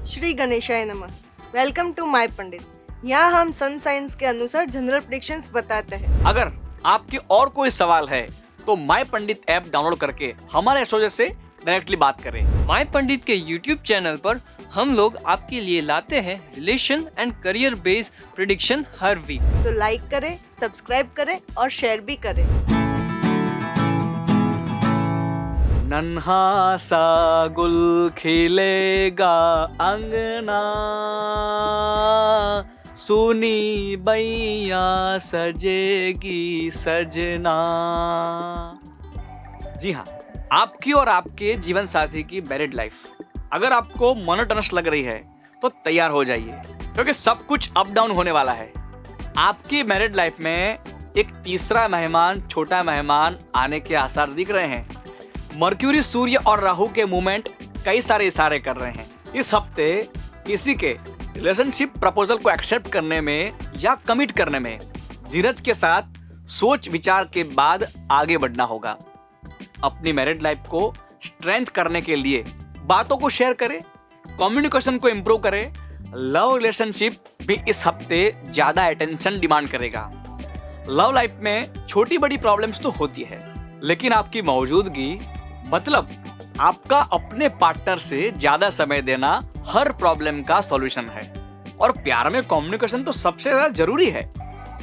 श्री गणेशाय नमः। Welcome to my पंडित। यहाँ हम सन साइंस के अनुसार जनरल प्रेडिक्शंस बताते हैं। अगर आपके और कोई सवाल है तो माय पंडित ऐप डाउनलोड करके हमारे एस्ट्रोलॉजर से डायरेक्टली बात करें। माय पंडित के यूट्यूब चैनल पर हम लोग आपके लिए लाते हैं relation and career based prediction हर वीक। तो लाइक करें, सब्सक्राइब करें और शेयर भी करें। नन्हा सा गुल खिलेगा अंगना, सुनी बैया सजेगी सजना। जी हाँ, आपकी और आपके जीवन साथी की मैरिड लाइफ अगर आपको मोनोटोनस लग रही है तो तैयार हो जाइए, क्योंकि सब कुछ अप डाउन होने वाला है। आपकी मैरिड लाइफ में एक तीसरा मेहमान, छोटा मेहमान आने के आसार दिख रहे हैं। मर्क्यूरी, सूर्य और राहु के मूवमेंट कई सारे इशारे कर रहे हैं। इस हफ्ते किसी के रिलेशनशिप प्रपोजल को एक्सेप्ट करने में या कमिट करने में धीरज के साथ सोच विचार के बाद आगे बढ़ना होगा। अपनी मैरिड लाइफ को स्ट्रेंथ करने के लिए बातों को शेयर करें, कम्युनिकेशन को इम्प्रूव करें। लव रिलेशनशिप भी इस हफ्ते ज्यादा अटेंशन डिमांड करेगा। लव लाइफ में छोटी बड़ी प्रॉब्लम्स तो होती है, लेकिन आपकी मौजूदगी मतलब आपका अपने पार्टनर से ज्यादा समय देना हर प्रॉब्लम का सॉल्यूशन है। और प्यार में कम्युनिकेशन तो सबसे ज्यादा जरूरी है।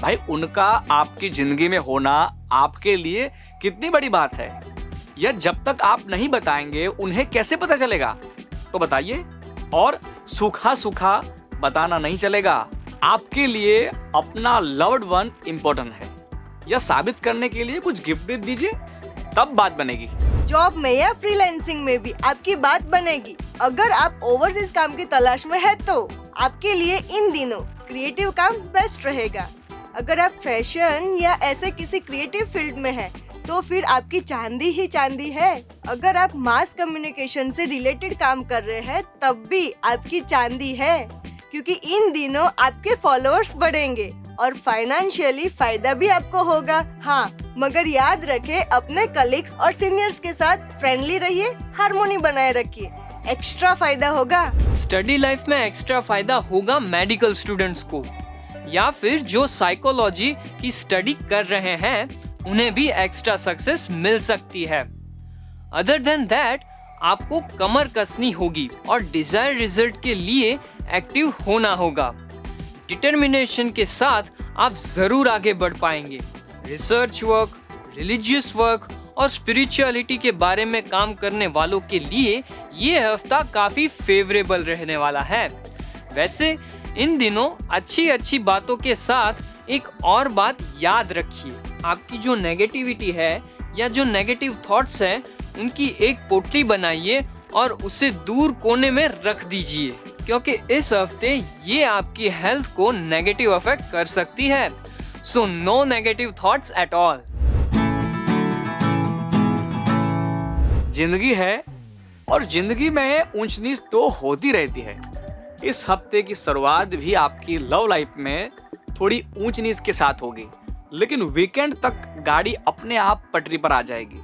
भाई, उनका आपकी जिंदगी में होना आपके लिए कितनी बड़ी बात है, यह जब तक आप नहीं बताएंगे उन्हें कैसे पता चलेगा? तो बताइए। और सूखा सूखा बताना नहीं चलेगा। आपके लिए अपना लव्ड वन इम्पोर्टेंट है। यह साबित करने के लिए कुछ गिफ्ट दीजिए, तब बात बनेगी। जॉब में या फ्रीलांसिंग में भी आपकी बात बनेगी। अगर आप ओवरसीज काम की तलाश में है तो आपके लिए इन दिनों क्रिएटिव काम बेस्ट रहेगा। अगर आप फैशन या ऐसे किसी क्रिएटिव फील्ड में है तो फिर आपकी चांदी ही चांदी है। अगर आप मास कम्युनिकेशन से रिलेटेड काम कर रहे हैं तब भी आपकी चांदी है, क्योंकि इन दिनों आपके फॉलोअर्स बढ़ेंगे और फाइनेंशियली फायदा भी आपको होगा। हाँ, मगर याद रखें, अपने कलीग्स और सीनियर्स के साथ फ्रेंडली रहिए, हार्मोनी बनाए रखिए, एक्स्ट्रा फायदा होगा। स्टडी लाइफ में एक्स्ट्रा फायदा होगा मेडिकल स्टूडेंट्स को, या फिर जो साइकोलॉजी की स्टडी कर रहे हैं उन्हें भी एक्स्ट्रा सक्सेस मिल सकती है। अदर देन दैट, आपको कमर कसनी होगी और डिजायर रिजल्ट के लिए एक्टिव होना होगा। डिटर्मिनेशन के साथ आप जरूर आगे बढ़ पाएंगे। रिसर्च वर्क, रिलीजियस वर्क और स्पिरिचुअलिटी के बारे में काम करने वालों के लिए ये हफ्ता काफी फेवरेबल रहने वाला है। वैसे इन दिनों अच्छी अच्छी बातों के साथ एक और बात याद रखिए, आपकी जो नेगेटिविटी है या जो नेगेटिव थॉट्स हैं उनकी एक पोटली बनाइए और उसे दूर कोने में रख दीजिए, क्योंकि इस हफ्ते ये आपकी हेल्थ को नेगेटिव अफेक्ट कर सकती है। So no negative thoughts at all. जिंदगी है और जिंदगी में ऊंच नीच तो होती रहती है। इस हफ्ते की शुरुआत भी आपकी लव लाइफ में थोड़ी ऊंच नीच के साथ होगी, लेकिन वीकेंड तक गाड़ी अपने आप पटरी पर आ जाएगी।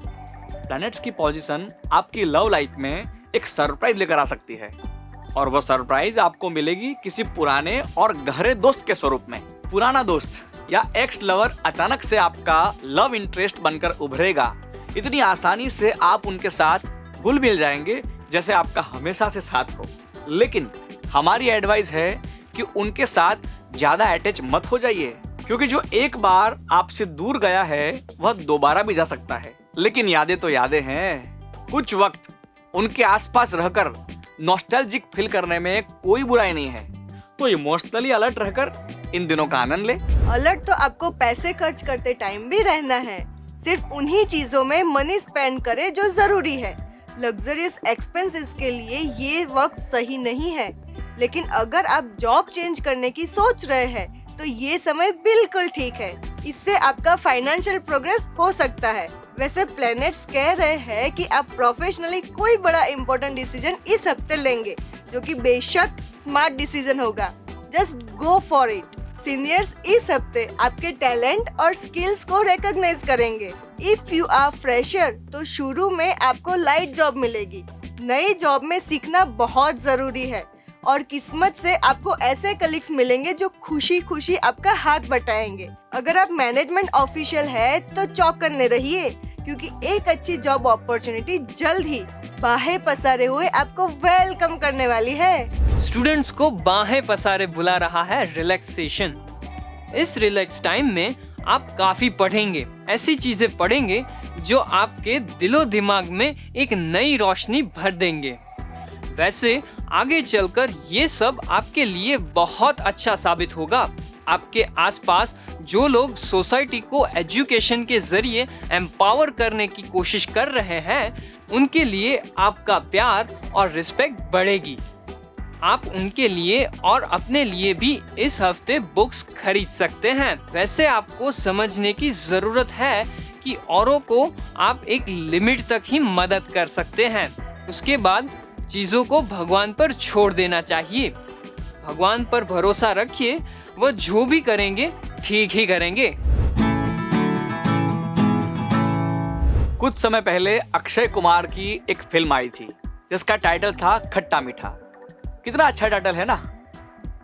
प्लैनेट्स की पोजीशन आपकी लव लाइफ में एक सरप्राइज लेकर आ सकती है, और वो सरप्राइज आपको मिलेगी किसी पुराने और गहरे दोस्त के स्वरूप में। पुराना दोस्त या एक्स लवर अचानक से आपका लव इंटरेस्ट बनकर उभरेगा। इतनी आसानी से आप उनके साथ घुल मिल जाएंगे जैसे आपका हमेशा से साथ हो। लेकिन हमारी एडवाइस है कि उनके साथ ज्यादा अटैच मत हो जाइए, क्योंकि जो एक बार आपसे दूर गया है वह दोबारा भी जा सकता है। लेकिन यादें तो यादें हैं। कुछ वक्त उनके आसपास रहकर नॉस्टैल्जिक फील करने में कोई बुराई नहीं है। तो इमोशनली अलर्ट रहकर इन दिनों का आनंद ले। अलर्ट तो आपको पैसे खर्च करते टाइम भी रहना है। सिर्फ उन्हीं चीजों में मनी स्पेंड करें जो जरूरी है। लग्जरियस एक्सपेंसेस के लिए ये वक्त सही नहीं है। लेकिन अगर आप जॉब चेंज करने की सोच रहे हैं तो ये समय बिल्कुल ठीक है। इससे आपका फाइनेंशियल प्रोग्रेस हो सकता है। वैसे प्लैनेट्स कह रहे हैं कि आप प्रोफेशनली कोई बड़ा इम्पोर्टेंट डिसीजन इस हफ्ते लेंगे, जो कि बेशक स्मार्ट डिसीजन होगा। Just go for it. Seniors इस हफ्ते आपके टैलेंट और स्किल्स को रिकॉग्नाइज करेंगे। इफ यू आर फ्रेशर तो शुरू में आपको लाइट जॉब मिलेगी। नई जॉब में सीखना बहुत जरूरी है और किस्मत से आपको ऐसे कलीग्स मिलेंगे जो खुशी खुशी आपका हाथ बटाएंगे। अगर आप मैनेजमेंट ऑफिशियल है तो चौकन्ने रहिए, क्योंकि एक अच्छी जॉब अपॉर्चुनिटी जल्द ही बाहें पसारे हुए आपको वेलकम करने वाली है। स्टूडेंट्स को बाहें पसारे बुला रहा है रिलैक्सेशन। इस रिलैक्स टाइम में आप काफी पढ़ेंगे, ऐसी चीजें पढ़ेंगे जो आपके दिलो दिमाग में एक नई रोशनी भर देंगे। वैसे आगे चलकर ये सब आपके लिए बहुत अच्छा साबित होगा। आपके आसपास जो लोग सोसाइटी को एजुकेशन के जरिए एम्पावर करने की कोशिश कर रहे हैं, उनके लिए आपका प्यार और रिस्पेक्ट बढ़ेगी। आप उनके लिए और अपने लिए भी इस हफ्ते बुक्स खरीद सकते हैं। वैसे आपको समझने की जरूरत है कि औरों को आप एक लिमिट तक ही मदद कर सकते हैं। उसके बाद चीजों को भगवान पर छोड़ देना चाहिए। भगवान पर भरोसा रखिए, वो जो भी करेंगे ठीक ही करेंगे। कुछ समय पहले अक्षय कुमार की एक फिल्म आई थी जिसका टाइटल था खट्टा मीठा। कितना अच्छा टाइटल है ना।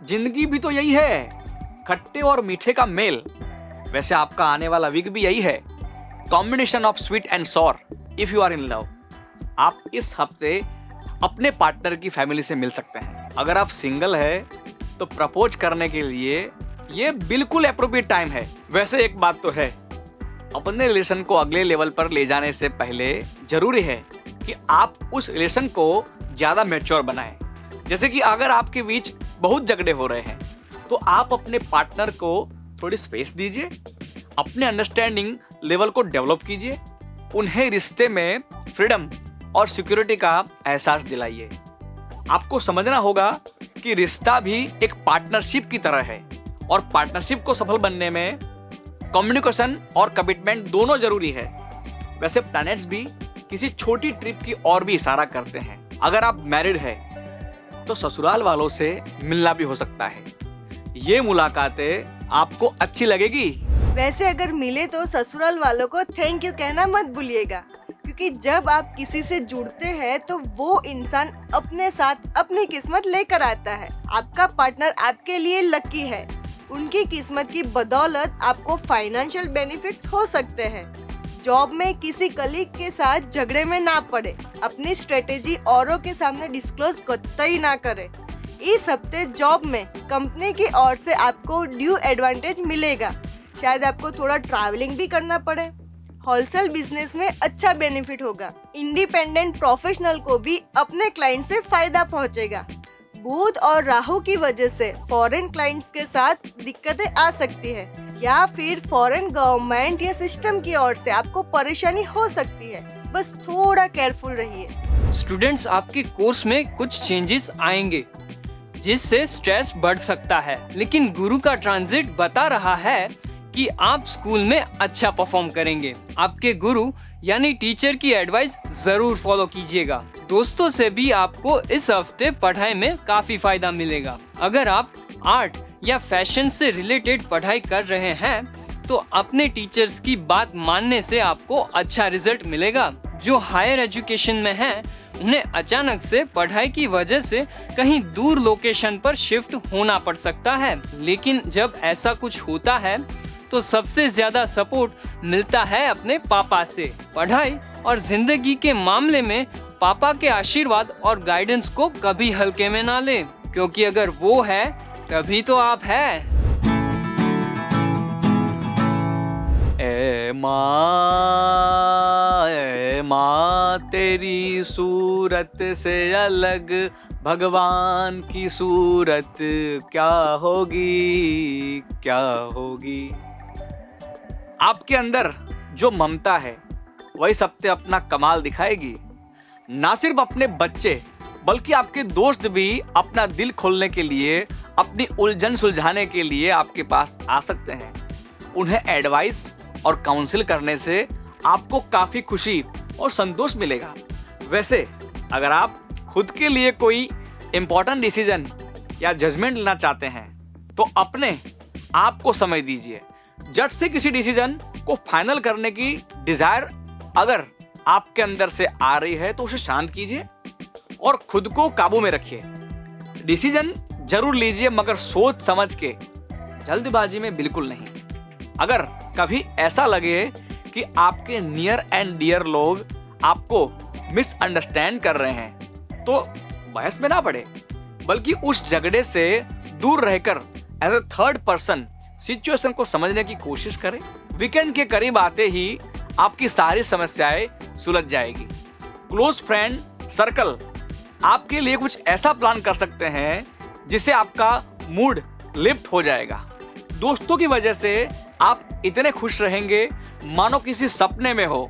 जिंदगी भी तो यही है, खट्टे और मीठे का मेल। वैसे आपका आने वाला वीक भी यही है, combination of sweet and sour if you are in love. आप इस हफ्ते अपने पार्टनर की फैमिली से मिल सकते हैं। अगर आप सिंगल है तो प्रपोज करने के लिए ये बिल्कुल एप्रोप्रिएट टाइम है। वैसे एक बात तो है, अपने रिलेशन को अगले लेवल पर ले जाने से पहले जरूरी है कि आप उस रिलेशन को ज्यादा मैच्योर बनाएं। जैसे कि अगर आपके बीच बहुत झगड़े हो रहे हैं तो आप अपने पार्टनर को थोड़ी स्पेस दीजिए, अपने अंडरस्टैंडिंग लेवल को डेवलप कीजिए, उन्हें रिश्ते में फ्रीडम और सिक्योरिटी का एहसास दिलाइए। आपको समझना होगा कि रिश्ता भी एक पार्टनरशिप की तरह है और पार्टनरशिप को सफल बनने में कम्युनिकेशन और कमिटमेंट दोनों जरूरी है। वैसे प्लैनेट्स भी किसी छोटी ट्रिप की ओर भी इशारा करते हैं। अगर आप मैरिड है तो ससुराल वालों से मिलना भी हो सकता है। ये मुलाकातें आपको अच्छी लगेगी। वैसे अगर मिले तो ससुराल वालों को थैंक यू कहना मत भूलिएगा, क्योंकि जब आप किसी से जुड़ते हैं तो वो इंसान अपने साथ अपनी किस्मत लेकर आता है। आपका पार्टनर आपके लिए लकी है। उनकी किस्मत की बदौलत आपको फाइनेंशियल बेनिफिट्स हो सकते हैं। जॉब में किसी कलीग के साथ झगड़े में ना पड़े। अपनी स्ट्रेटेजी औरों के सामने डिस्क्लोज कतई ना करें। इस हफ्ते जॉब में कंपनी की ओर से आपको ड्यू एडवांटेज मिलेगा। शायद आपको थोड़ा ट्रैवलिंग भी करना पड़े। होलसेल बिजनेस में अच्छा बेनिफिट होगा। इंडिपेंडेंट प्रोफेशनल को भी अपने क्लाइंट से फायदा पहुंचेगा। बुध और राहु की वजह से फॉरेन क्लाइंट्स के साथ दिक्कतें आ सकती है, या फिर फॉरेन गवर्नमेंट या सिस्टम की ओर से आपको परेशानी हो सकती है। बस थोड़ा केयरफुल रहिए। स्टूडेंट्स, आपके कोर्स में कुछ चेंजेस आएंगे जिससे स्ट्रेस बढ़ सकता है, लेकिन गुरु का ट्रांजिट बता रहा है कि आप स्कूल में अच्छा परफॉर्म करेंगे। आपके गुरु यानी टीचर की एडवाइस जरूर फॉलो कीजिएगा। दोस्तों से भी आपको इस हफ्ते पढ़ाई में काफी फायदा मिलेगा। अगर आप आर्ट या फैशन से रिलेटेड पढ़ाई कर रहे हैं तो अपने टीचर्स की बात मानने से आपको अच्छा रिजल्ट मिलेगा। जो हायर एजुकेशन में हैं, उन्हें अचानक से पढ़ाई की वजह से कहीं दूर लोकेशन पर शिफ्ट होना पड़ सकता है, लेकिन जब ऐसा कुछ होता है तो सबसे ज्यादा सपोर्ट मिलता है अपने पापा से। पढ़ाई और जिंदगी के मामले में पापा के आशीर्वाद और गाइडेंस को कभी हल्के में ना लें, क्योंकि अगर वो है तभी तो आप है। ए माँ तेरी सूरत से अलग भगवान की सूरत क्या होगी, क्या होगी। आपके अंदर जो ममता है वही सबसे अपना कमाल दिखाएगी। ना सिर्फ अपने बच्चे बल्कि आपके दोस्त भी अपना दिल खोलने के लिए, अपनी उलझन सुलझाने के लिए आपके पास आ सकते हैं। उन्हें एडवाइस और काउंसिल करने से आपको काफी खुशी और संतोष मिलेगा। वैसे अगर आप खुद के लिए कोई इम्पोर्टेंट डिसीजन या जजमेंट लेना चाहते हैं तो अपने आप को समय दीजिए। झट से किसी डिसीजन को फाइनल करने की डिजायर अगर आपके अंदर से आ रही है तो उसे शांत कीजिए और खुद को काबू में रखिए। डिसीजन जरूर लीजिए, मगर सोच समझ के, जल्दबाजी में बिल्कुल नहीं। अगर कभी ऐसा लगे कि आपके नियर एंड डियर लोग आपको मिसअंडरस्टैंड कर रहे हैं, तो बहस में ना पड़े, बल्कि उस झगड़े से दूर रहकर as a third person situation को समझने की कोशिश करें। वीकेंड के करीब आते ही आपकी सारी समस्याएं सुलझ जाएगी। क्लोज फ्रेंड सर्कल आपके लिए कुछ ऐसा प्लान कर सकते हैं जिससे आपका मूड लिफ्ट हो जाएगा। दोस्तों की वजह से आप इतने खुश रहेंगे मानो किसी सपने में हो।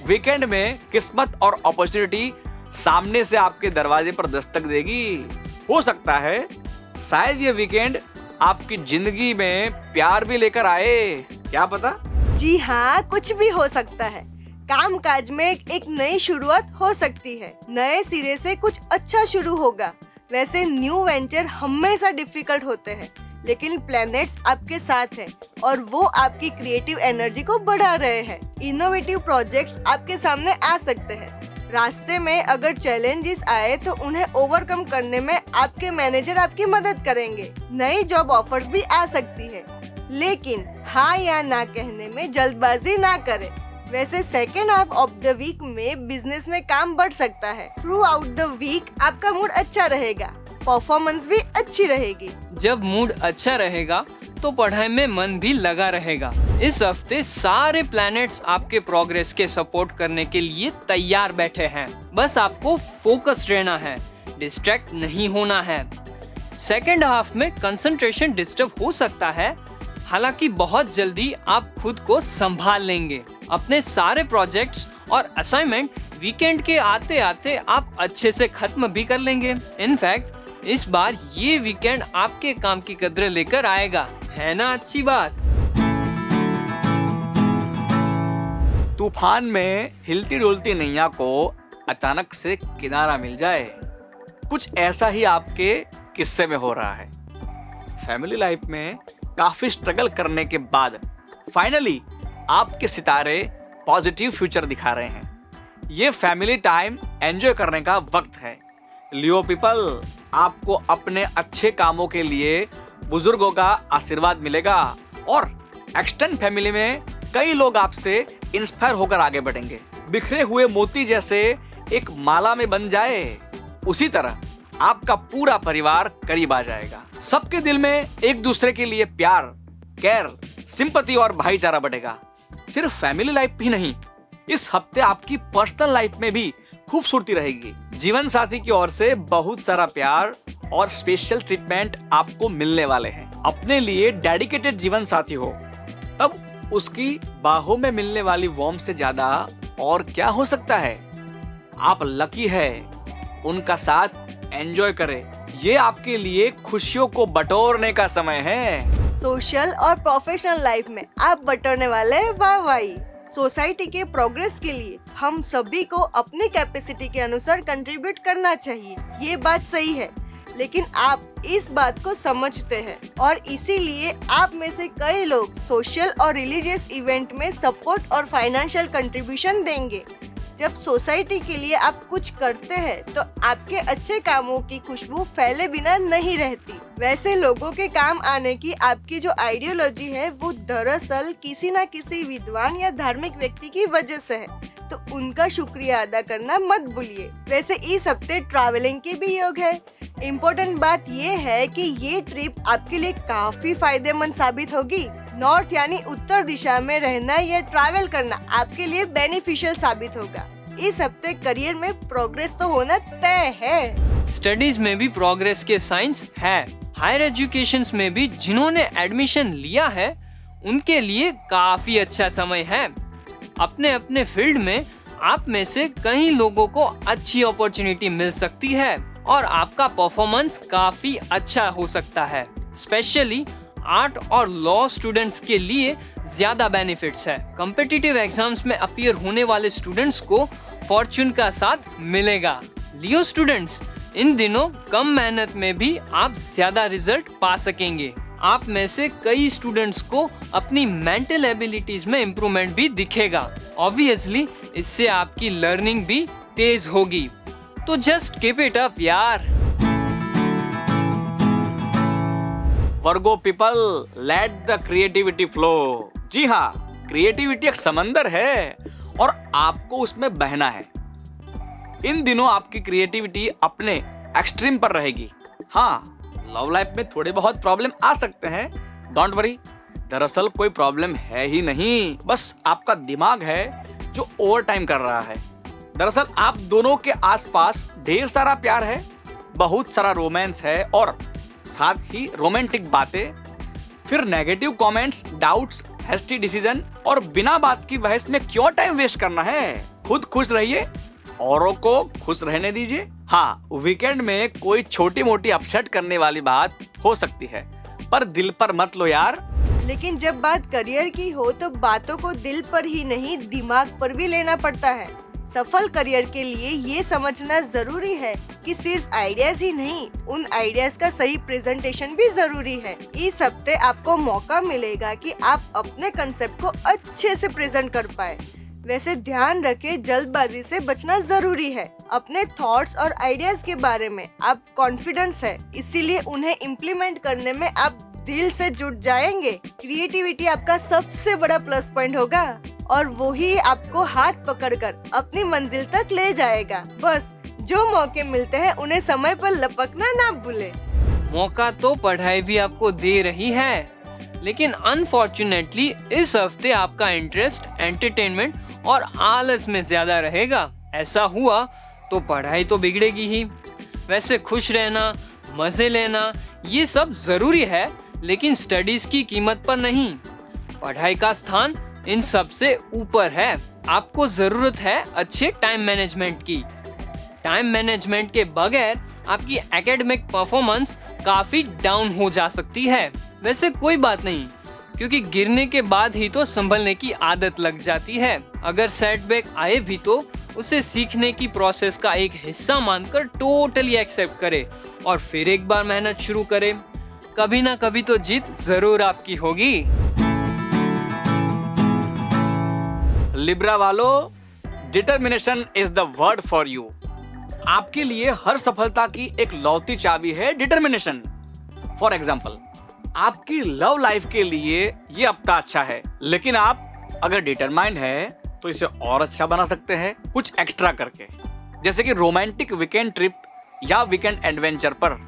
वीकेंड में किस्मत और अपॉर्चुनिटी सामने से आपके दरवाजे पर दस्तक देगी। हो सकता है शायद ये वीकेंड आपकी जिंदगी में प्यार भी लेकर आए, क्या पता। जी हाँ, कुछ भी हो सकता है। काम काज में एक नई शुरुआत हो सकती है, नए सिरे से कुछ अच्छा शुरू होगा। वैसे न्यू वेंचर हमेशा डिफिकल्ट होते हैं, लेकिन प्लैनेट्स आपके साथ हैं और वो आपकी क्रिएटिव एनर्जी को बढ़ा रहे हैं। इनोवेटिव प्रोजेक्ट्स आपके सामने आ सकते हैं। रास्ते में अगर चैलेंजेस आए तो उन्हें ओवरकम करने में आपके मैनेजर आपकी मदद करेंगे। नई जॉब ऑफर्स भी आ सकती है, लेकिन हाँ या ना कहने में जल्दबाजी ना करें। वैसे second half of the week में बिजनेस में काम बढ़ सकता है। थ्रू आउट द वीक आपका मूड अच्छा रहेगा, परफॉर्मेंस भी अच्छी रहेगी। जब मूड अच्छा रहेगा तो पढ़ाई में मन भी लगा रहेगा। इस हफ्ते सारे प्लैनेट्स आपके प्रोग्रेस के सपोर्ट करने के लिए तैयार बैठे हैं। बस आपको फोकस रहना है, डिस्ट्रैक्ट नहीं होना है। सेकेंड हाफ में कंसंट्रेशन डिस्टर्ब हो सकता है, हालांकि बहुत जल्दी आप खुद को संभाल लेंगे। अपने सारे प्रोजेक्ट्स और असाइनमेंट वीकेंड के आते आते आप अच्छे से खत्म भी कर लेंगे। इनफैक्ट इस बार ये वीकेंड आपके काम की कद्र लेकर आएगा, है ना अच्छी बात। तूफान में हिलती डुलती नैया को अचानक से किनारा मिल जाए, कुछ ऐसा ही आपके किस्से में हो रहा है। फैमिली लाइफ में काफी स्ट्रगल करने के बाद फाइनली आपके सितारे पॉजिटिव फ्यूचर दिखा रहे हैं। ये फैमिली टाइम एंजॉय करने का वक्त है। लियो पीपल, आपको अपने अच्छे कामों के लिए बुजुर्गों का आशीर्वाद मिलेगा और एक्सटेंड फैमिली में कई लोग आपसे इंस्पायर होकर आगे बढ़ेंगे। बिखरे हुए मोती जैसे एक माला में बन जाए, उसी तरह आपका पूरा परिवार करीब आ जाएगा। सबके दिल में एक दूसरे के लिए प्यार, केयर, सिंपैथी और भाईचारा बढ़ेगा। सिर्फ फैमिली लाइफ ही नहीं, इस हफ्ते आपकी पर्सनल लाइफ में भी खूबसूरती रहेगी। जीवन साथी की ओर से बहुत सारा प्यार और स्पेशल ट्रीटमेंट आपको मिलने वाले हैं। अपने लिए डेडिकेटेड जीवन साथी हो तब उसकी बाहों में मिलने वाली वार्म से ज्यादा और क्या हो सकता है। आप लकी है, उनका साथ एंजॉय करें। ये आपके लिए खुशियों को बटोरने का समय है। सोशल और प्रोफेशनल लाइफ में आप बटोरने वाले वाह वाही। सोसाइटी के प्रोग्रेस के लिए हम सभी को अपनी कैपेसिटी के अनुसार कंट्रीब्यूट करना चाहिए, ये बात सही है। लेकिन आप इस बात को समझते हैं और इसीलिए आप में से कई लोग सोशल और रिलीजियस इवेंट में सपोर्ट और फाइनेंशियल कंट्रीब्यूशन देंगे। जब सोसाइटी के लिए आप कुछ करते हैं तो आपके अच्छे कामों की खुशबू फैले बिना नहीं रहती। वैसे लोगों के काम आने की आपकी जो आइडियोलॉजी है वो दरअसल किसी न किसी विद्वान या धार्मिक व्यक्ति की वजह से है, तो उनका शुक्रिया अदा करना मत भूलिए। वैसे इस हफ्ते ट्रैवलिंग के भी योग है। इम्पोर्टेंट बात ये है कि ये ट्रिप आपके लिए काफी फायदेमंद साबित होगी। नॉर्थ यानी उत्तर दिशा में रहना या ट्रैवल करना आपके लिए बेनिफिशियल साबित होगा। इस हफ्ते करियर में प्रोग्रेस तो होना तय है। स्टडीज में भी प्रोग्रेस के साइंस है। हायर एजुकेशन में भी जिन्होंने एडमिशन लिया है उनके लिए काफी अच्छा समय है। अपने अपने फील्ड में आप में से कई लोगों को अच्छी अपॉर्चुनिटी मिल सकती है और आपका परफॉर्मेंस काफी अच्छा हो सकता है। स्पेशली आर्ट और लॉ स्टूडेंट्स के लिए ज्यादा बेनिफिट्स है। कॉम्पिटिटिव एग्जाम्स में अपीयर होने वाले स्टूडेंट्स को फॉर्चून का साथ मिलेगा। लियो स्टूडेंट्स, इन दिनों कम मेहनत में भी आप ज्यादा रिजल्ट पा सकेंगे। आप में से कई स्टूडेंट्स को अपनी मेंटल एबिलिटीज में इम्प्रूवमेंट भी दिखेगा। ऑब्वियसली इससे आपकी लर्निंग भी तेज होगी। तो जस्ट कीप इट अप यार। Virgo people, let the creativity flow. जी हाँ, क्रिएटिविटी एक समंदर है और आपको उसमें बहना है। इन दिनों आपकी क्रिएटिविटी अपने एक्सट्रीम पर रहेगी। हाँ, लव लाइफ में थोड़े बहुत प्रॉब्लम आ सकते हैं, डोंट वरी। दरअसल कोई प्रॉब्लम है ही नहीं, बस आपका दिमाग है जो ओवर टाइम कर रहा है। दरअसल आप दोनों के आसपास ढेर सारा प्यार है, बहुत सारा रोमांस है और साथ ही रोमांटिक बातें। फिर negative comments, doubts, hasty decision और बिना बात की बहस में क्यों टाइम वेस्ट करना है। खुद खुश रहिए, औरों को खुश रहने दीजिए। हाँ, वीकेंड में कोई छोटी मोटी अपसेट करने वाली बात हो सकती है, पर दिल पर मत लो यार। लेकिन जब बात करियर की हो तो बातों को दिल पर ही नहीं दिमाग पर भी लेना पड़ता है। सफल करियर के लिए ये समझना जरूरी है कि सिर्फ आइडियाज ही नहीं, उन आइडियाज का सही प्रेजेंटेशन भी जरूरी है। इस हफ्ते आपको मौका मिलेगा कि आप अपने कंसेप्ट को अच्छे से प्रेजेंट कर पाए। वैसे ध्यान रखें, जल्दबाजी से बचना जरूरी है। अपने थॉट्स और आइडियाज के बारे में आप कॉन्फिडेंस है, इसीलिए उन्हें इम्प्लीमेंट करने में आप दिल से जुट जाएंगे। क्रिएटिविटी आपका सबसे बड़ा प्लस पॉइंट होगा और वो ही आपको हाथ पकड़कर अपनी मंजिल तक ले जाएगा। बस जो मौके मिलते हैं उन्हें समय पर लपकना ना भूले। मौका तो पढ़ाई भी आपको दे रही है, लेकिन अनफॉर्चुनेटली इस हफ्ते आपका इंटरेस्ट एंटरटेनमेंट और आलस में ज्यादा रहेगा। ऐसा हुआ तो पढ़ाई तो बिगड़ेगी ही। वैसे खुश रहना, मजे लेना ये सब जरूरी है, लेकिन स्टडीज की कीमत पर नहीं। पढ़ाई का स्थान इन सब से ऊपर है। आपको जरूरत है अच्छे टाइम मैनेजमेंट की। टाइम मैनेजमेंट के बगैर आपकी एकेडमिक परफॉर्मेंस काफी डाउन हो जा सकती है। वैसे कोई बात नहीं, क्योंकि गिरने के बाद ही तो संभलने की आदत लग जाती है। अगर सेटबैक आए भी तो उसे सीखने की प्रोसेस का एक हिस्सा मानकर टोटली एक्सेप्ट करे और फिर एक बार मेहनत शुरू करे। कभी ना कभी तो जीत जरूर आपकी होगी। लिब्रा वालों, determination is the word for you. आपके लिए हर सफलता की एक लौती चाबी है डिटर्मिनेशन। फॉर एग्जाम्पल, आपकी लव लाइफ के लिए ये हफ्ता अच्छा है, लेकिन आप अगर डिटरमाइंड है तो इसे और अच्छा बना सकते हैं कुछ एक्स्ट्रा करके। जैसे कि रोमांटिक वीकेंड ट्रिप या वीकेंड एडवेंचर पर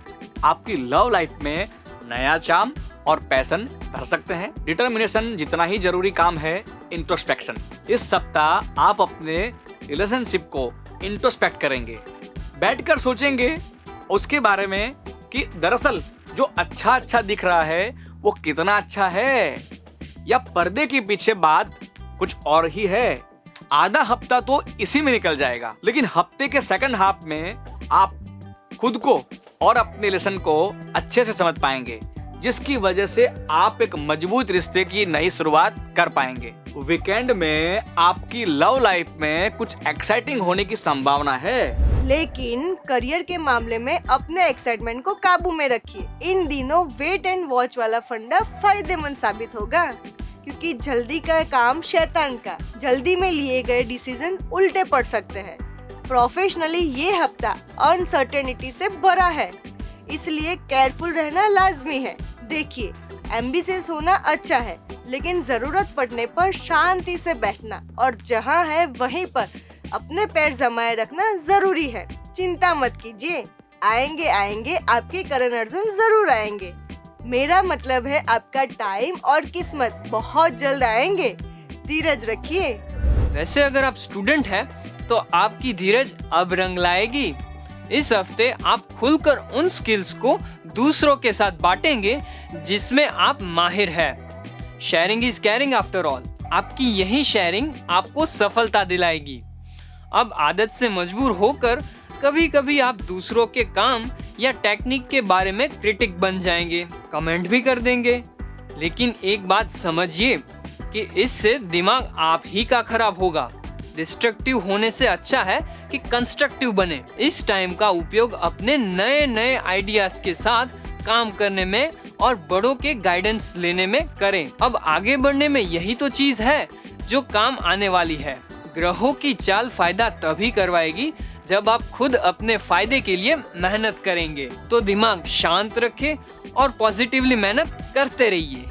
आपकी लव लाइफ में नया चार्म और पैशन भर सकते हैं। डिटर्मिनेशन जितना ही जरूरी काम है इंट्रोस्पेक्शन। इस सप्ताह आप अपने रिलेशनशिप को इंट्रोस्पेक्ट करेंगे, बैठकर सोचेंगे उसके बारे में कि दरअसल जो अच्छा दिख रहा है वो कितना अच्छा है, या पर्दे के पीछे बात कुछ और ही है। आधा हफ्ता तो इसी में निकल जाएगा, लेकिन हफ्ते के सेकंड हाफ में आप खुद को और अपने रिलेशन को अच्छे से समझ पाएंगे, जिसकी वजह से आप एक मजबूत रिश्ते की नई शुरुआत कर पाएंगे। वीकेंड में आपकी लव लाइफ में कुछ एक्साइटिंग होने की संभावना है, लेकिन करियर के मामले में अपने एक्साइटमेंट को काबू में रखिए। इन दिनों वेट एंड वॉच वाला फंडा फायदेमंद साबित होगा, क्योंकि जल्दी का काम शैतान का। जल्दी में लिए गए डिसीजन उल्टे पड़ सकते हैं। प्रोफेशनली ये हफ्ता अनसर्टेनिटी से भरा है, इसलिए केयरफुल रहना लाजमी है। देखिए, एम्बिशियस होना अच्छा है, लेकिन जरूरत पड़ने पर शांति से बैठना और जहाँ है वहीं पर अपने पैर जमाए रखना जरूरी है। चिंता मत कीजिए, आएंगे आपके करण अर्जुन जरूर आएंगे। मेरा मतलब है आपका टाइम और किस्मत बहुत जल्द आएंगे। धीरज रखिए। वैसे अगर आप स्टूडेंट हैं तो आपकी धीरज अब रंग लाएगी। इस हफ्ते आप खुलकर उन स्किल्स को दूसरों के साथ बांटेंगे जिसमें आप माहिर हैं। Sharing is caring after all. आपकी यही शेयरिंग आपको सफलता दिलाएगी। अब आदत से मजबूर होकर कभी कभी आप दूसरों के काम या टेक्निक के बारे में क्रिटिक बन जाएंगे, कमेंट भी कर देंगे। लेकिन एक बात समझिए कि इससे दिमाग आप ही का खराब होगा। डिस्ट्रक्टिव होने से अच्छा है कि कंस्ट्रक्टिव बने। इस टाइम का उपयोग अपने नए आइडियाज के साथ काम करने में और बड़ों के गाइडेंस लेने में करें। अब आगे बढ़ने में यही तो चीज है जो काम आने वाली है। ग्रहों की चाल फायदा तभी करवाएगी जब आप खुद अपने फायदे के लिए मेहनत करेंगे। तो दिमाग शांत रखें और पॉजिटिवली मेहनत करते रहिए।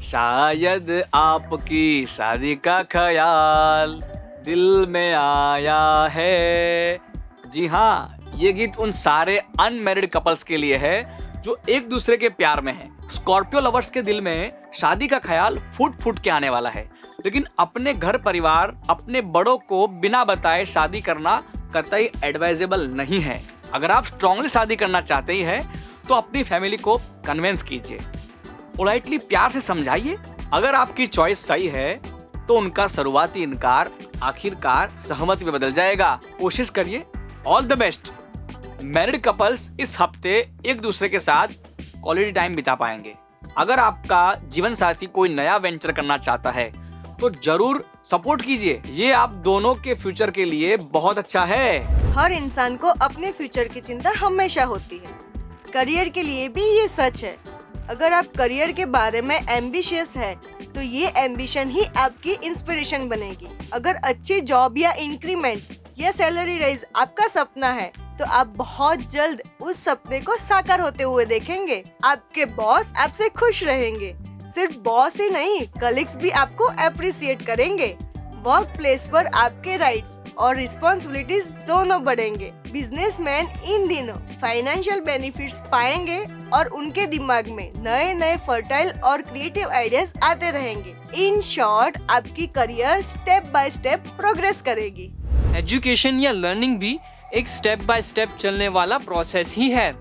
शायद आपकी शादी का ख्याल दिल में आया है। जी हाँ, ये गीत उन सारे अनमैरिड कपल्स के लिए है जो एक दूसरे के प्यार में हैं। स्कॉर्पियो लवर्स के दिल में शादी का ख्याल फूट फूट के आने वाला है, लेकिन अपने घर परिवार, अपने बड़ों को बिना बताए शादी करना कतई एडवाइजेबल नहीं है। अगर आप स्ट्रांगली शादी करना चाहते ही हैं, तो अपनी फैमिली को कन्विंस कीजिए, पोलाइटली प्यार से समझाइए। अगर आपकी चॉइस सही है तो उनका शुरुआती इनकार आखिरकार सहमति में बदल जाएगा। कोशिश करिए। All the best. Married couples इस हफ्ते एक दूसरे के साथ क्वालिटी टाइम बिता पाएंगे। अगर आपका जीवन साथी कोई नया वेंचर करना चाहता है तो जरूर सपोर्ट कीजिए। ये आप दोनों के फ्यूचर के लिए बहुत अच्छा है। हर इंसान को अपने फ्यूचर की चिंता हमेशा होती है। करियर के लिए भी ये सच है। अगर आप करियर के बारे में एम्बिशियस है तो ये एम्बिशन ही आपकी इंस्पिरेशन बनेगी। अगर अच्छी जॉब या इंक्रीमेंट या सैलरी राइज आपका सपना है तो आप बहुत जल्द उस सपने को साकार होते हुए देखेंगे। आपके बॉस आपसे खुश रहेंगे। सिर्फ बॉस ही नहीं, कलीग्स भी आपको अप्रिशिएट करेंगे। वर्क प्लेस पर आपके राइट्स और रिस्पॉन्सिबिलिटीज दोनों बढ़ेंगे। बिजनेसमैन इन दिनों फाइनेंशियल बेनिफिट्स पाएंगे और उनके दिमाग में नए नए फर्टाइल और क्रिएटिव आइडियाज आते रहेंगे। इन शॉर्ट, आपकी career step by step progress करेगी। एजुकेशन या लर्निंग भी एक स्टेप बाय स्टेप चलने वाला प्रोसेस ही है।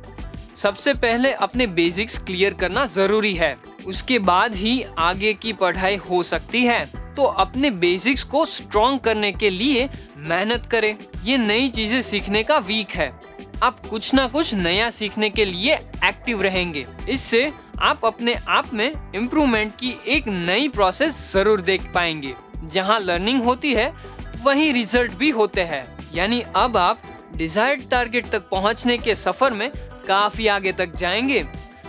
सबसे पहले अपने बेसिक्स क्लियर करना जरूरी है, उसके बाद ही आगे की पढ़ाई हो सकती है। तो अपने बेसिक्स को स्ट्रॉन्ग करने के लिए मेहनत करें। ये नई चीजें सीखने का वीक है। आप कुछ ना कुछ नया सीखने के लिए एक्टिव रहेंगे। इससे आप अपने आप में इम्प्रूवमेंट की एक नई प्रोसेस जरूर देख पाएंगे। जहाँ लर्निंग होती है वहीं रिजल्ट भी होते हैं। यानी अब आप डिजायर्ड टारगेट तक पहुँचने के सफर में काफी आगे तक जाएंगे।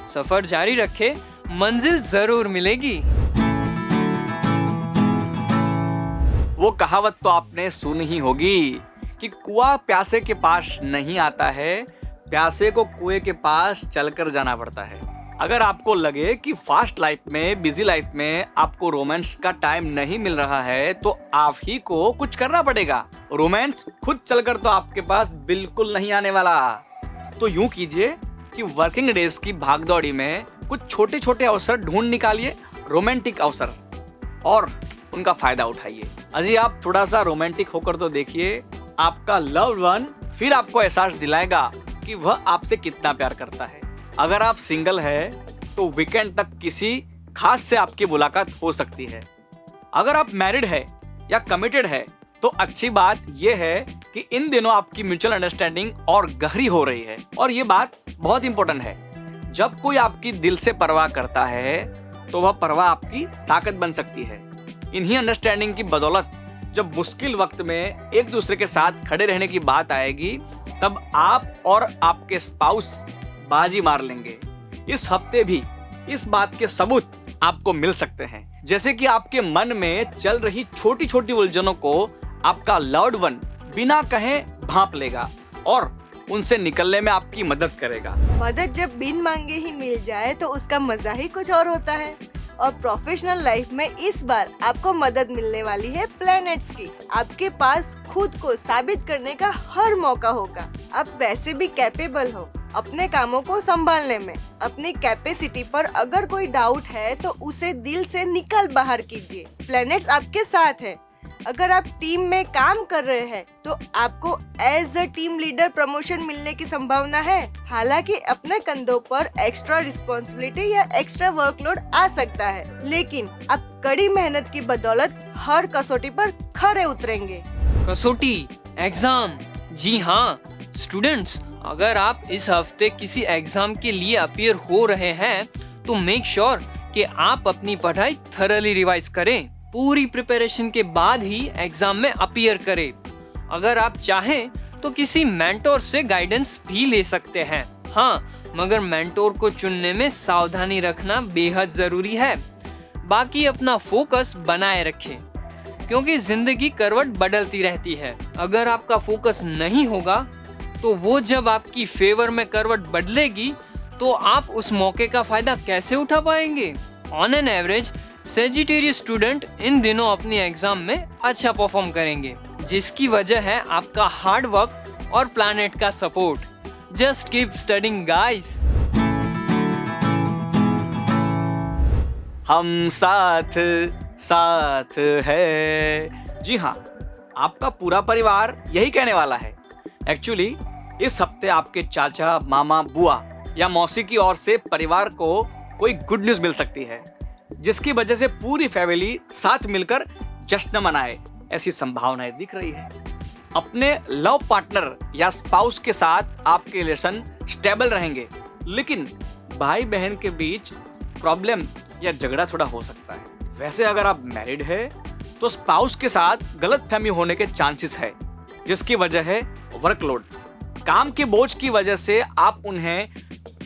सफर जारी रखें, मंजिल जरूर मिलेगी। वो कहावत तो आपने सुनी ही होगी कि कुआं प्यासे के पास नहीं आता है, प्यासे को कुएं के पास चलकर जाना पड़ता है। अगर आपको लगे कि फास्ट लाइफ में, बिजी लाइफ में आपको रोमांस का टाइम नहीं मिल रहा है तो आप ही को कुछ करना पड़ेगा। रोमांस खुद चलकर तो आपके पास बिल्कुल नहीं आने वाला। तो यूं कीजिए कि वर्किंग डेज की भागदौड़ी में कुछ छोटे छोटे अवसर ढूंढ निकालिए, रोमांटिक अवसर, और उनका फायदा उठाइए। अजी आप थोड़ा सा रोमांटिक होकर तो देखिए, आपका लव्ड वन फिर आपको एहसास दिलाएगा कि वह आपसे कितना प्यार करता है। अगर आप सिंगल है तो वीकेंड तक किसी खास से आपकी मुलाकात हो सकती है। अगर आप मैरिड है या कमिटेड है तो अच्छी बात यह है कि इन दिनों आपकी म्यूचुअल अंडरस्टैंडिंग और गहरी हो रही है। और ये बात बहुत इंपॉर्टेंट है। जब कोई आपकी दिल से परवाह करता है तो वह परवाह आपकी ताकत बन सकती है। इन्हीं अंडरस्टैंडिंग की बदौलत जब मुश्किल वक्त में एक दूसरे के साथ खड़े रहने की बात आएगी तब आप और आपके स्पाउस बाजी मार लेंगे। इस हफ्ते भी इस बात के सबूत आपको मिल सकते हैं। जैसे कि आपके मन में चल रही छोटी छोटी उलझनों को आपका लव्ड वन बिना कहे भांप लेगा और उनसे निकलने में आपकी मदद करेगा। मदद जब बिन मांगे ही मिल जाए तो उसका मजा ही कुछ और होता है। और प्रोफेशनल लाइफ में इस बार आपको मदद मिलने वाली है प्लैनेट्स की। आपके पास खुद को साबित करने का हर मौका होगा। आप वैसे भी कैपेबल हो अपने कामों को संभालने में। अपनी कैपेसिटी पर अगर कोई डाउट है तो उसे दिल से निकल बाहर कीजिए। प्लैनेट्स आपके साथ है। अगर आप टीम में काम कर रहे हैं तो आपको as a team leader promotion मिलने की संभावना है। हालांकि अपने कंधों पर एक्स्ट्रा रिस्पॉन्सिबिलिटी या एक्स्ट्रा वर्कलोड आ सकता है, लेकिन आप कड़ी मेहनत की बदौलत हर कसौटी पर खरे उतरेंगे। कसौटी, एग्जाम। जी हाँ स्टूडेंट्स, अगर आप इस हफ्ते किसी एग्जाम के लिए अपीयर हो रहे हैं तो मेक श्योर कि आप अपनी पढ़ाई थरली रिवाइज करें। पूरी प्रिपरेशन के बाद ही एग्जाम में अपीयर करें। अगर आप चाहें तो किसी मेंटोर से गाइडेंस भी ले सकते हैं। हाँ, मगर मेंटोर को चुनने में सावधानी रखना बेहद जरूरी है। बाकी अपना फोकस बनाए रखें। क्योंकि जिंदगी करवट बदलती रहती है। अगर आपका फोकस नहीं होगा तो वो जब आपकी फेवर में करवट बदलेगी तो आप उस मौके का फायदा कैसे उठा पाएंगे। On an average Sagittarius student in दिनों अपनी एग्जाम में अच्छा परफॉर्म करेंगे, जिसकी वजह है आपका हार्ड वर्क और प्लैनेट का support. Just keep studying guys. हम साथ साथ है। जी हाँ, आपका पूरा परिवार यही कहने वाला है। एक्चुअली इस हफ्ते आपके चाचा, मामा, बुआ या मौसी की ओर से परिवार को कोई गुड न्यूज मिल सकती है, जिसकी वजह से पूरी फैमिली साथ मिलकर जश्न मनाए, ऐसी संभावनाएं दिख रही है। अपने लव पार्टनर या स्पाउस के साथ आपके रिलेशन स्टेबल रहेंगे, लेकिन भाई बहन के बीच प्रॉब्लम या झगड़ा थोड़ा हो सकता है। वैसे अगर आप मैरिड है तो स्पाउस के साथ गलतफहमी होने के चांसेस है, जिसकी वजह है वर्कलोड। काम के बोझ की वजह से आप उन्हें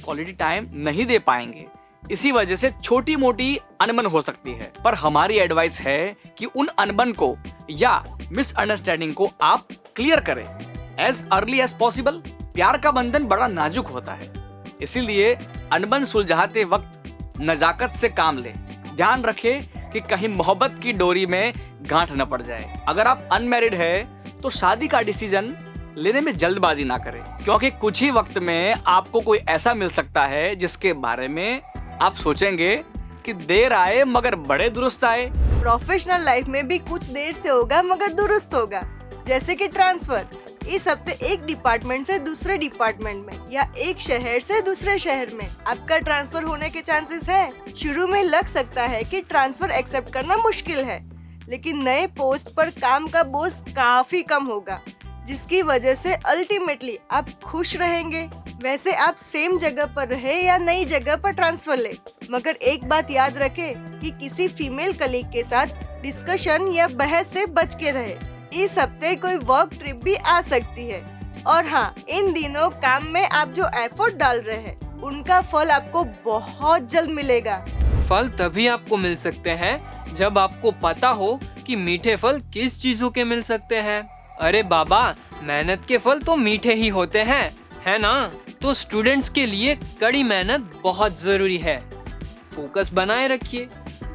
क्वालिटी टाइम नहीं दे पाएंगे, इसी वजह से छोटी मोटी अनबन हो सकती है। पर हमारी एडवाइस है कि उन अनबन को या मिसअंडरस्टैंडिंग को आप क्लियर करें एज अर्ली एज पॉसिबल। प्यार का बंधन बड़ा नाजुक होता है, इसीलिए अनबन सुलझाते वक्त नजाकत से काम ले। ध्यान रखें कि कहीं मोहब्बत की डोरी में गांठ न पड़ जाए। अगर आप अनमैरिड है तो शादी का डिसीजन लेने में जल्दबाजी ना करें, क्योंकि कुछ ही वक्त में आपको कोई ऐसा मिल सकता है जिसके बारे में आप सोचेंगे कि देर आए मगर बड़े दुरुस्त आए। प्रोफेशनल लाइफ में भी कुछ देर से होगा मगर दुरुस्त होगा, जैसे कि ट्रांसफर। इस हफ्ते एक डिपार्टमेंट से दूसरे डिपार्टमेंट में या एक शहर से दूसरे शहर में आपका ट्रांसफर होने के चांसेस है। शुरू में लग सकता है कि ट्रांसफर एक्सेप्ट करना मुश्किल है, लेकिन नए पोस्ट पर काम का बोझ काफी कम होगा, जिसकी वजह से अल्टीमेटली आप खुश रहेंगे। वैसे आप सेम जगह पर रहे या नई जगह पर ट्रांसफर ले, मगर एक बात याद रखें कि किसी फीमेल कलीग के साथ डिस्कशन या बहस से बच के रहे। इस हफ्ते कोई वर्क ट्रिप भी आ सकती है। और हाँ, इन दिनों काम में आप जो एफर्ट डाल रहे हैं उनका फल आपको बहुत जल्द मिलेगा। फल तभी आपको मिल सकते हैं जब आपको पता हो कि मीठे फल किस चीजों के मिल सकते हैं। अरे बाबा, मेहनत के फल तो मीठे ही होते हैं, है ना? तो स्टूडेंट्स के लिए कड़ी मेहनत बहुत जरूरी है। फोकस बनाए रखिए।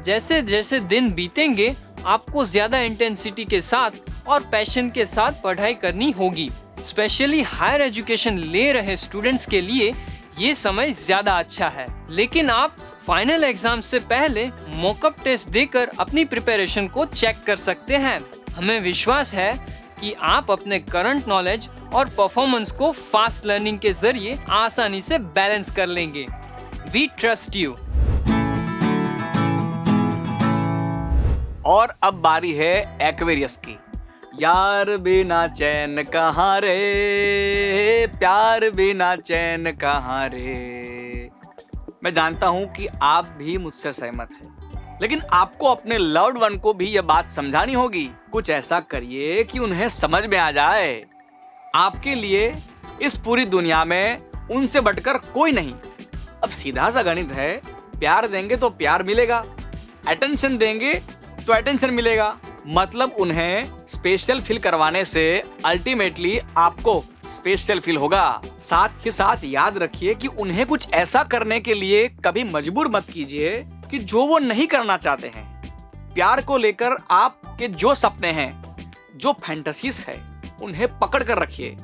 जैसे जैसे दिन बीतेंगे आपको ज्यादा इंटेंसिटी के साथ और पैशन के साथ पढ़ाई करनी होगी। स्पेशली हायर एजुकेशन ले रहे स्टूडेंट्स के लिए ये समय ज्यादा अच्छा है, लेकिन आप फाइनल एग्जाम से पहले मॉकअप टेस्ट देकर अपनी प्रिपरेशन को चेक कर सकते हैं। हमें विश्वास है कि आप अपने करंट नॉलेज और परफॉर्मेंस को फास्ट लर्निंग के जरिए आसानी से बैलेंस कर लेंगे। We trust you. और अब बारी है एक्वेरियस की। यार बिना चैन कहाँ रे, प्यार बिना चैन कहाँ रे। मैं जानता हूं कि आप भी मुझसे सहमत हैं, लेकिन आपको अपने लव्ड वन को भी यह बात समझानी होगी। कुछ ऐसा करिए कि उन्हें समझ में आ जाए। आपके लिए इस पूरी दुनिया में उनसे बढ़कर कोई नहीं। अब सीधा सा गणित है, प्यार देंगे तो प्यार मिलेगा, अटेंशन देंगे तो अटेंशन मिलेगा। मतलब उन्हें स्पेशल फील करवाने से अल्टीमेटली आपको स्पेशल फील होगा। साथ ही साथ याद रखिए कि उन्हें कुछ ऐसा करने के लिए कभी मजबूर मत कीजिए कि जो वो नहीं करना चाहते हैं। प्यार को लेकर आपके जो सपने हैं, जो फैंटेसीज है, उन्हें पकड़ कर रखिए,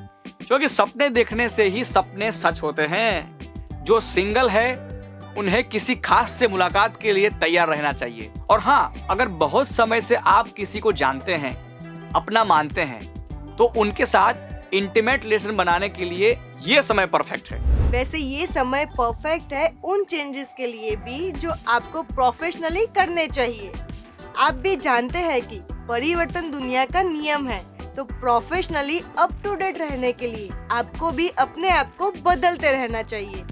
क्योंकि सपने देखने से ही सपने सच होते हैं। जो सिंगल है उन्हें किसी खास से मुलाकात के लिए तैयार रहना चाहिए। और हाँ, अगर बहुत समय से आप किसी को जानते हैं, अपना मानते हैं, तो उनके साथ इंटीमेट रिलेशन बनाने के लिए ये समय परफेक्ट है। वैसे ये समय परफेक्ट है उन चेंजेस के लिए भी जो आपको प्रोफेशनली करने चाहिए। आप भी जानते हैं कि परिवर्तन दुनिया का नियम है, तो प्रोफेशनली अप टू डेट रहने के लिए आपको भी अपने आप को बदलते रहना चाहिए।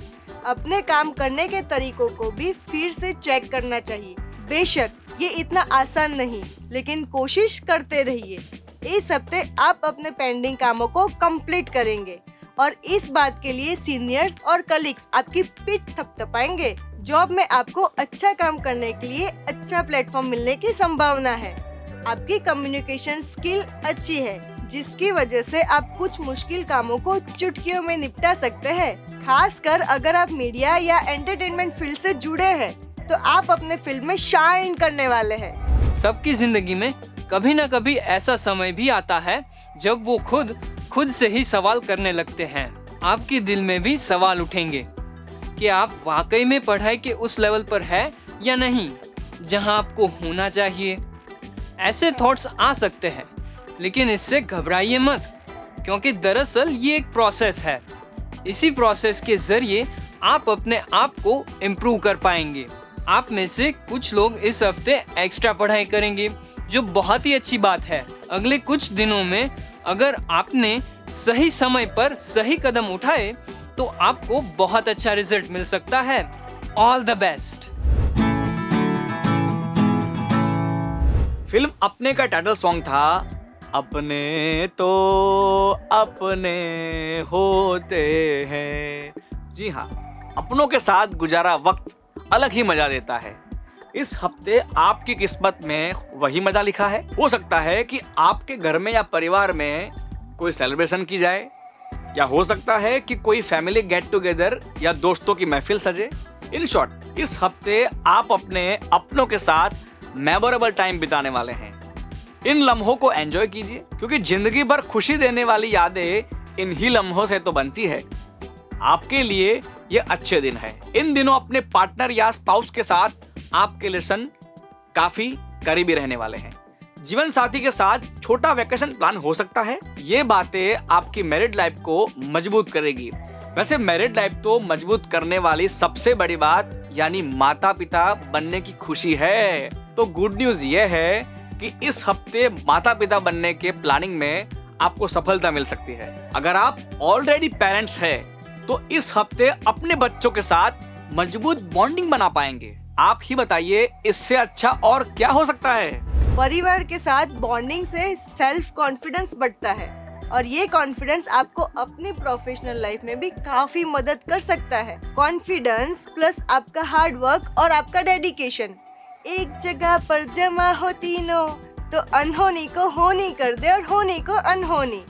अपने काम करने के तरीकों को भी फिर से चेक करना चाहिए। बेशक ये इतना आसान नहीं, लेकिन कोशिश करते रहिए। इस हफ्ते आप अपने पेंडिंग कामों को कंप्लीट करेंगे और इस बात के लिए सीनियर्स और कलीग्स आपकी पीठ थपथपाएंगे। जॉब में आपको अच्छा काम करने के लिए अच्छा प्लेटफॉर्म मिलने की संभावना है। आपकी कम्युनिकेशन स्किल अच्छी है, जिसकी वजह से आप कुछ मुश्किल कामों को चुटकियों में निपटा सकते हैं। खासकर अगर आप मीडिया या एंटरटेनमेंट फील्ड से जुड़े हैं, तो आप अपने फील्ड में शाइन करने वाले हैं। सबकी जिंदगी में कभी ना कभी ऐसा समय भी आता है जब वो खुद से ही सवाल करने लगते हैं। आपके दिल में भी सवाल उठेंगे कि आप वाकई में पढ़ाई के उस लेवल पर है या नहीं जहां आपको होना चाहिए। ऐसे थॉट्स आ सकते हैं, लेकिन इससे घबराइए मत, क्योंकि दरअसल ये एक प्रोसेस है। इसी प्रोसेस के जरिए आप अपने आप को इम्प्रूव कर पाएंगे। आप में से कुछ लोग इस हफ्ते एक्स्ट्रा पढ़ाई करेंगे, जो बहुत ही अच्छी बात है। अगले कुछ दिनों में अगर आपने सही समय पर सही कदम उठाए तो आपको बहुत अच्छा रिजल्ट मिल सकता है। All the best. फिल्म अपने का टाइटल सॉन्ग था अपने तो अपने होते हैं। जी हाँ, अपनों के साथ गुजारा वक्त अलग ही मजा देता है। इस हफ्ते आपकी किस्मत में वही मजा लिखा है। हो सकता है कि आपके घर में या परिवार में कोई सेलिब्रेशन की जाए, या हो सकता है कि कोई फैमिली गेट टुगेदर या दोस्तों की महफिल सजे। इन शॉर्ट, इस हफ्ते आप अपने अपनों के साथ मेमोरेबल टाइम बिताने वाले हैं। इन लम्हों को एंजॉय कीजिए, क्योंकि जिंदगी भर खुशी देने वाली यादें इन ही लम्हों से तो बनती है। आपके लिए ये अच्छे दिन है। इन दिनों अपने पार्टनर या स्पाउस के साथ आपके रिलेशन काफी करीबी रहने वाले हैं। जीवन साथी के साथ छोटा वेकेशन प्लान हो सकता है। ये बातें आपकी मैरिड लाइफ को मजबूत करेगी। वैसे मैरिड लाइफ तो मजबूत करने वाली सबसे बड़ी बात यानी माता पिता बनने की खुशी है। तो गुड न्यूज ये है कि इस हफ्ते माता पिता बनने के प्लानिंग में आपको सफलता मिल सकती है। अगर आप ऑलरेडी पेरेंट्स हैं तो इस हफ्ते अपने बच्चों के साथ मजबूत बॉन्डिंग बना पाएंगे। आप ही बताइए, इससे अच्छा और क्या हो सकता है? परिवार के साथ बॉन्डिंग से सेल्फ कॉन्फिडेंस बढ़ता है, और ये कॉन्फिडेंस आपको अपनी प्रोफेशनल लाइफ में भी काफी मदद कर सकता है। कॉन्फिडेंस प्लस आपका हार्ड वर्क और आपका डेडिकेशन एक जगह पर जमा हो तीनों, तो अनहोनी को होनी कर दे और होनी को अनहोनी,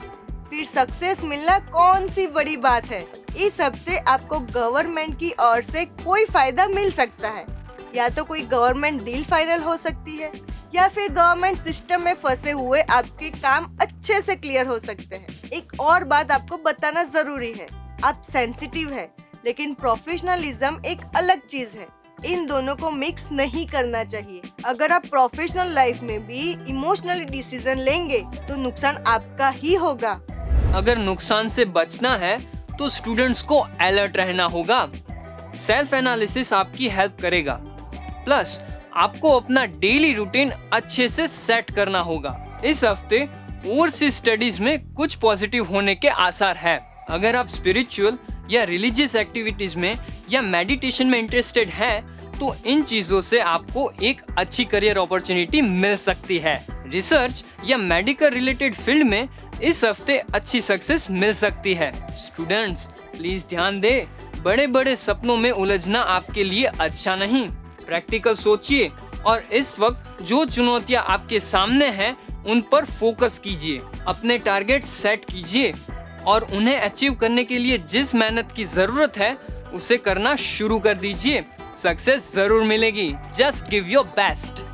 फिर सक्सेस मिलना कौन सी बड़ी बात है। इस हफ्ते आपको गवर्नमेंट की ओर से कोई फायदा मिल सकता है। या तो कोई गवर्नमेंट डील फाइनल हो सकती है, या फिर गवर्नमेंट सिस्टम में फंसे हुए आपके काम अच्छे से क्लियर हो सकते हैं। एक और बात आपको बताना जरूरी है, आप सेंसिटिव है, लेकिन प्रोफेशनलिज्म एक अलग चीज है। इन दोनों को मिक्स नहीं करना चाहिए। अगर आप प्रोफेशनल लाइफ में भी इमोशनली डिसीजन लेंगे तो नुकसान आपका ही होगा। अगर नुकसान से बचना है तो स्टूडेंट्स को अलर्ट रहना होगा। सेल्फ एनालिसिस आपकी हेल्प करेगा। प्लस आपको अपना डेली रूटीन अच्छे से सेट करना होगा। इस हफ्ते ओवरसीज स्टडीज में कुछ पॉजिटिव होने के आसार है। अगर आप स्पिरिचुअल या रिलीजियस एक्टिविटीज में या मेडिटेशन में इंटरेस्टेड हैं, तो इन चीजों से आपको एक अच्छी करियर अपॉर्चुनिटी मिल सकती है। रिसर्च या मेडिकल रिलेटेड फील्ड में इस हफ्ते अच्छी सक्सेस मिल सकती है। स्टूडेंट्स प्लीज ध्यान दें, बड़े बड़े सपनों में उलझना आपके लिए अच्छा नहीं। प्रैक्टिकल सोचिए और इस वक्त जो चुनौतियां आपके सामने हैं उन पर फोकस कीजिए। अपने टारगेट सेट कीजिए और उन्हें अचीव करने के लिए जिस मेहनत की जरूरत है उसे करना शुरू कर दीजिए। सक्सेस जरूर मिलेगी। Just give your best.